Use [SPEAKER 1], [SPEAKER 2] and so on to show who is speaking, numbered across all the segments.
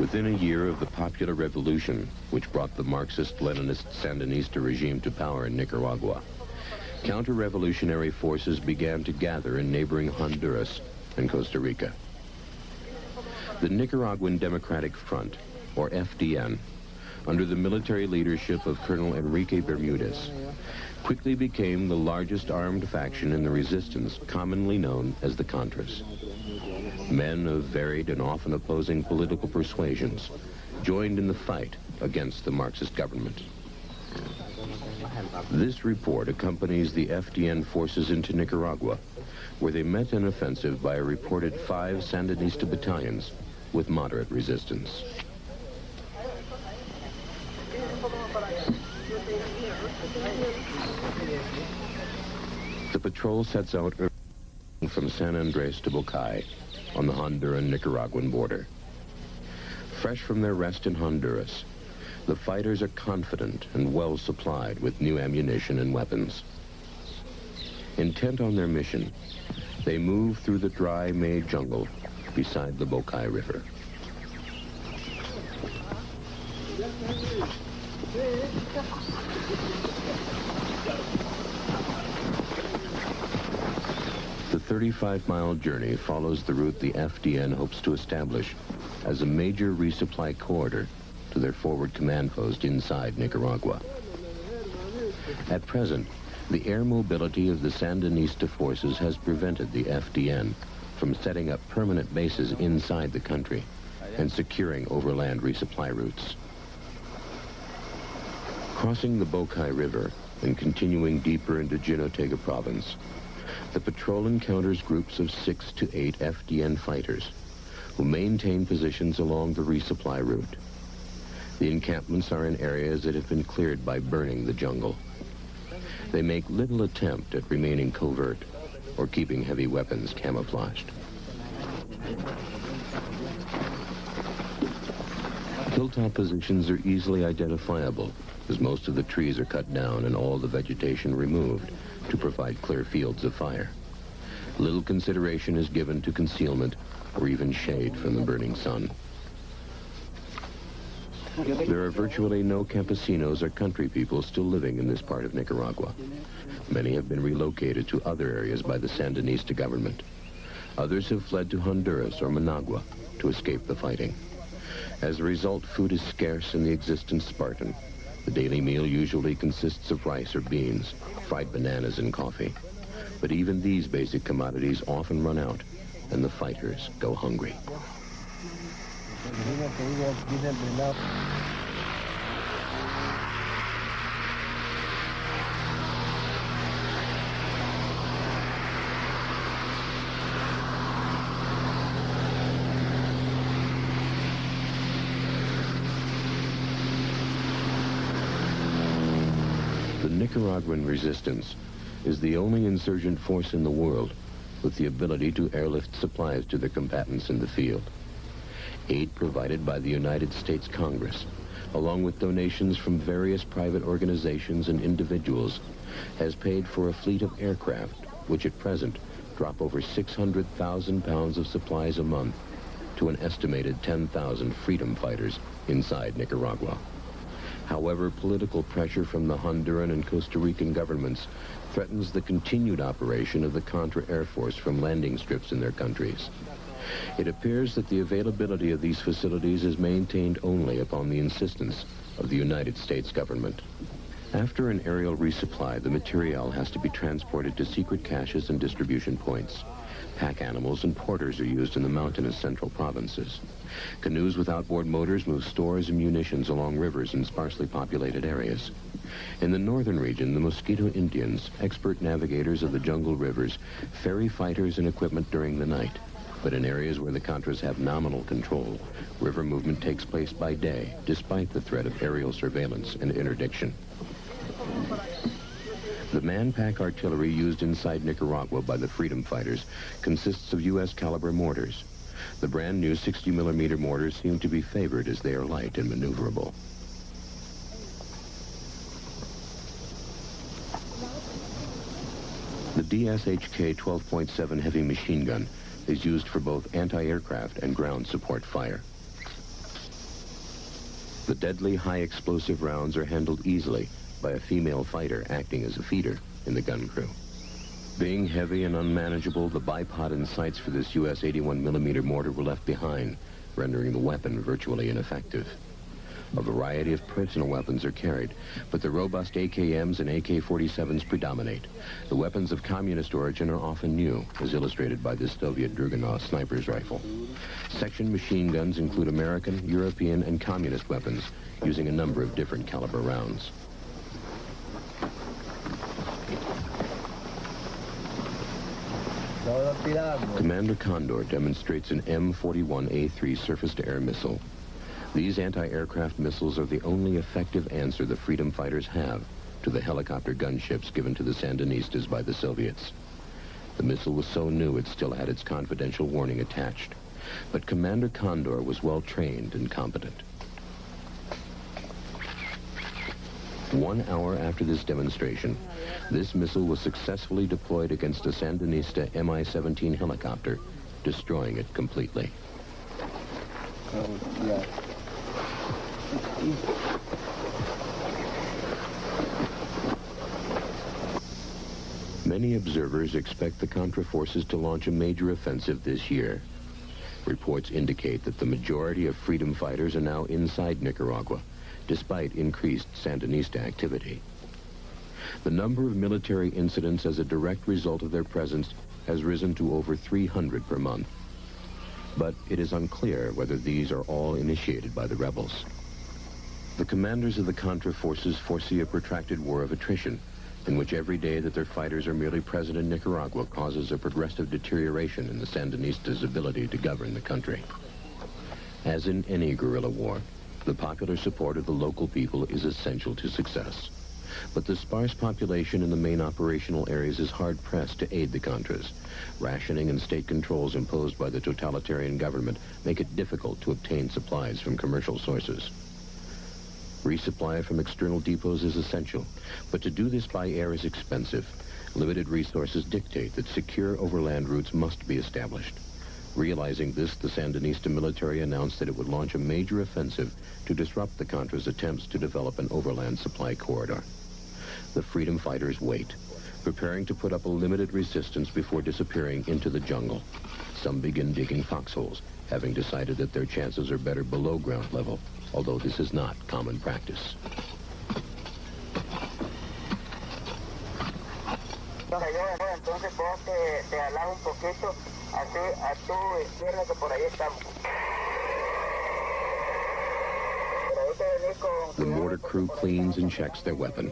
[SPEAKER 1] Within a year of the popular revolution, which brought the Marxist-Leninist Sandinista regime to power in Nicaragua, counter-revolutionary forces began to gather in neighboring Honduras and Costa Rica. The Nicaraguan Democratic Front, or FDN, under the military leadership of Colonel Enrique Bermudez, quickly became the largest armed faction in the resistance, commonly known as the Contras. Men of varied and often opposing political persuasions joined in the fight against the Marxist government. This report accompanies the FDN forces into Nicaragua, where they met an offensive by a reported 5 Sandinista battalions with moderate resistance. The patrol sets out from San Andres to Bocay on the Honduran-Nicaraguan border. Fresh from their rest in Honduras, the fighters are confident and well supplied with new ammunition and weapons. Intent on their mission, they move through the dry May jungle beside the Bocay River. The 35-mile journey follows the route the FDN hopes to establish as a major resupply corridor to their forward command post inside Nicaragua. At present, the air mobility of the Sandinista forces has prevented the FDN from setting up permanent bases inside the country and securing overland resupply routes. Crossing the Bocay River and continuing deeper into Jinotega province, the patrol encounters groups of 6 to 8 FDN fighters who maintain positions along the resupply route. The encampments are in areas that have been cleared by burning the jungle. They make little attempt at remaining covert or keeping heavy weapons camouflaged. Hilltop positions are easily identifiable, as most of the trees are cut down and all the vegetation removed to provide clear fields of fire. Little consideration is given to concealment or even shade from the burning sun. There are virtually no campesinos or country people still living in this part of Nicaragua. Many have been relocated to other areas by the Sandinista government. Others have fled to Honduras or Managua to escape the fighting. As a result, food is scarce and the existence Spartan. The daily meal usually consists of rice or beans, fried bananas and coffee. But even these basic commodities often run out, and the fighters go hungry. The Nicaraguan resistance is the only insurgent force in the world with the ability to airlift supplies to their combatants in the field. Aid provided by the United States Congress, along with donations from various private organizations and individuals, has paid for a fleet of aircraft, which at present drop over 600,000 pounds of supplies a month to an estimated 10,000 freedom fighters inside Nicaragua. However, political pressure from the Honduran and Costa Rican governments threatens the continued operation of the Contra Air Force from landing strips in their countries. It appears that the availability of these facilities is maintained only upon the insistence of the United States government. After an aerial resupply, the material has to be transported to secret caches and distribution points. Pack animals and porters are used in the mountainous central provinces. Canoes with outboard motors move stores and munitions along rivers in sparsely populated areas. In the northern region, the Mosquito Indians, expert navigators of the jungle rivers, ferry fighters and equipment during the night. But in areas where the Contras have nominal control, river movement takes place by day, despite the threat of aerial surveillance and interdiction. The man-pack artillery used inside Nicaragua by the freedom fighters consists of U.S. caliber mortars. The brand new 60mm mortars seem to be favored as they are light and maneuverable. The DSHK 12.7 heavy machine gun is used for both anti-aircraft and ground support fire. The deadly high-explosive rounds are handled easily by a female fighter acting as a feeder in the gun crew. Being heavy and unmanageable, the bipod and sights for this U.S. 81mm mortar were left behind, rendering the weapon virtually ineffective. A variety of personal weapons are carried, but the robust AKMs and AK-47s predominate. The weapons of communist origin are often new, as illustrated by this Soviet Dragunov sniper's rifle. Section machine guns include American, European, and communist weapons, using a number of different caliber rounds. Commander Condor demonstrates an M41A3 surface-to-air missile. These anti-aircraft missiles are the only effective answer the freedom fighters have to the helicopter gunships given to the Sandinistas by the Soviets. The missile was so new it still had its confidential warning attached. But Commander Condor was well-trained and competent. 1 hour after this demonstration, this missile was successfully deployed against a Sandinista Mi-17 helicopter, destroying it completely. Many observers expect the Contra forces to launch a major offensive this year. Reports indicate that the majority of freedom fighters are now inside Nicaragua, despite increased Sandinista activity. The number of military incidents as a direct result of their presence has risen to over 300 per month. But it is unclear whether these are all initiated by the rebels. The commanders of the Contra forces foresee a protracted war of attrition, in which every day that their fighters are merely present in Nicaragua causes a progressive deterioration in the Sandinistas' ability to govern the country. As in any guerrilla war, the popular support of the local people is essential to success. But the sparse population in the main operational areas is hard-pressed to aid the Contras. Rationing and state controls imposed by the totalitarian government make it difficult to obtain supplies from commercial sources. Resupply from external depots is essential, but to do this by air is expensive. Limited resources dictate that secure overland routes must be established. Realizing this, the Sandinista military announced that it would launch a major offensive to disrupt the Contras' attempts to develop an overland supply corridor. The freedom fighters wait, preparing to put up a limited resistance before disappearing into the jungle. Some begin digging foxholes, having decided that their chances are better below ground level, although this is not common practice. The mortar crew cleans and checks their weapon.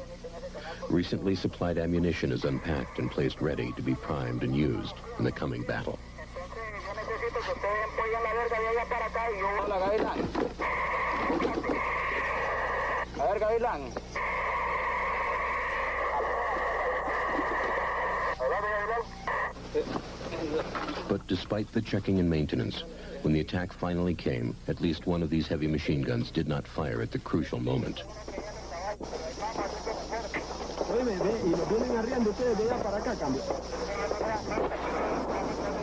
[SPEAKER 1] Recently supplied ammunition is unpacked and placed ready to be primed and used in the coming battle. But despite the checking and maintenance, when the attack finally came, at least one of these heavy machine guns did not fire at the crucial moment.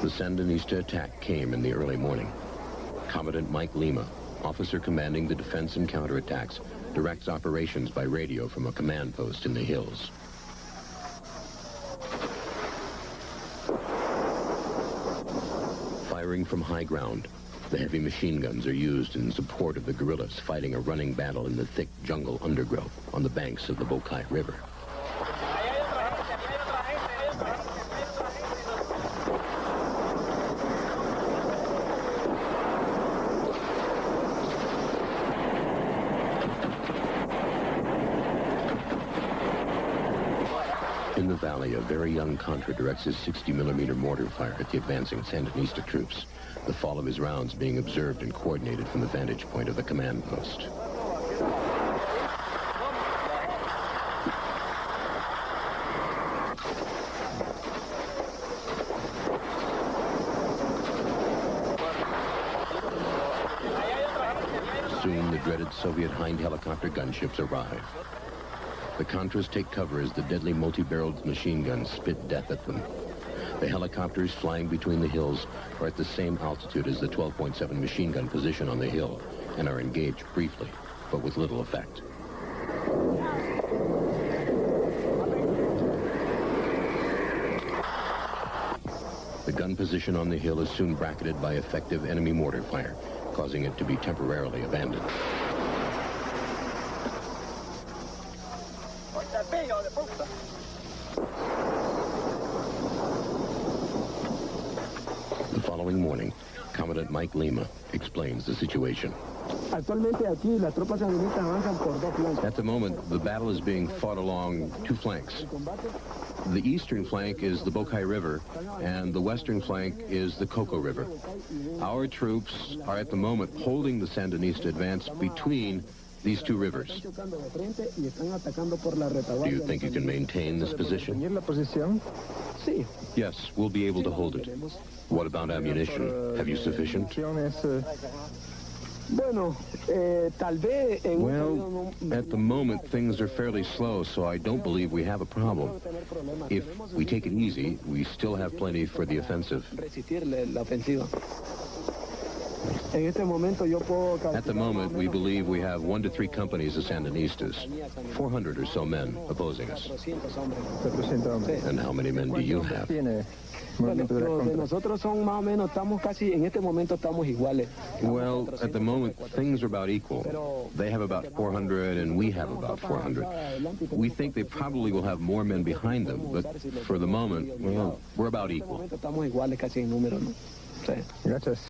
[SPEAKER 1] The Sandinista attack came in the early morning. Commandant Mike Lima, officer commanding the defense and counterattacks, directs operations by radio from a command post in the hills. Firing from high ground, the heavy machine guns are used in support of the guerrillas fighting a running battle in the thick jungle undergrowth on the banks of the Bokai River. In the valley, a very young Contra directs his 60mm mortar fire at the advancing Sandinista troops, the fall of his rounds being observed and coordinated from the vantage point of the command post. Soon, the dreaded Soviet Hind helicopter gunships arrive. The Contras take cover as the deadly multi-barreled machine guns spit death at them. The helicopters flying between the hills are at the same altitude as the 12.7 machine gun position on the hill and are engaged briefly, but with little effect. The gun position on the hill is soon bracketed by effective enemy mortar fire, causing it to be temporarily abandoned. The following morning, Commandant Mike Lima explains the situation.
[SPEAKER 2] At the
[SPEAKER 1] moment, the battle is being fought along two flanks. The eastern flank is the Bokai River, and the western flank is the Coco River. Our troops are at the moment holding the Sandinista advance between these two rivers. Do you think you can maintain this position? Yes, we'll be able to hold it. What about ammunition? Have you sufficient?
[SPEAKER 2] Well,
[SPEAKER 1] at the moment, things are fairly slow, so I don't believe we have a problem. If we take it easy, we still have plenty for the offensive. At the moment, we believe we have 1 to 3 companies of Sandinistas, 400 or so men opposing us. And how many men do you have? Well, at the moment, things are about equal. They have about 400, and we have about 400. We think they probably will have more men behind them, but for the moment, well, we're about equal.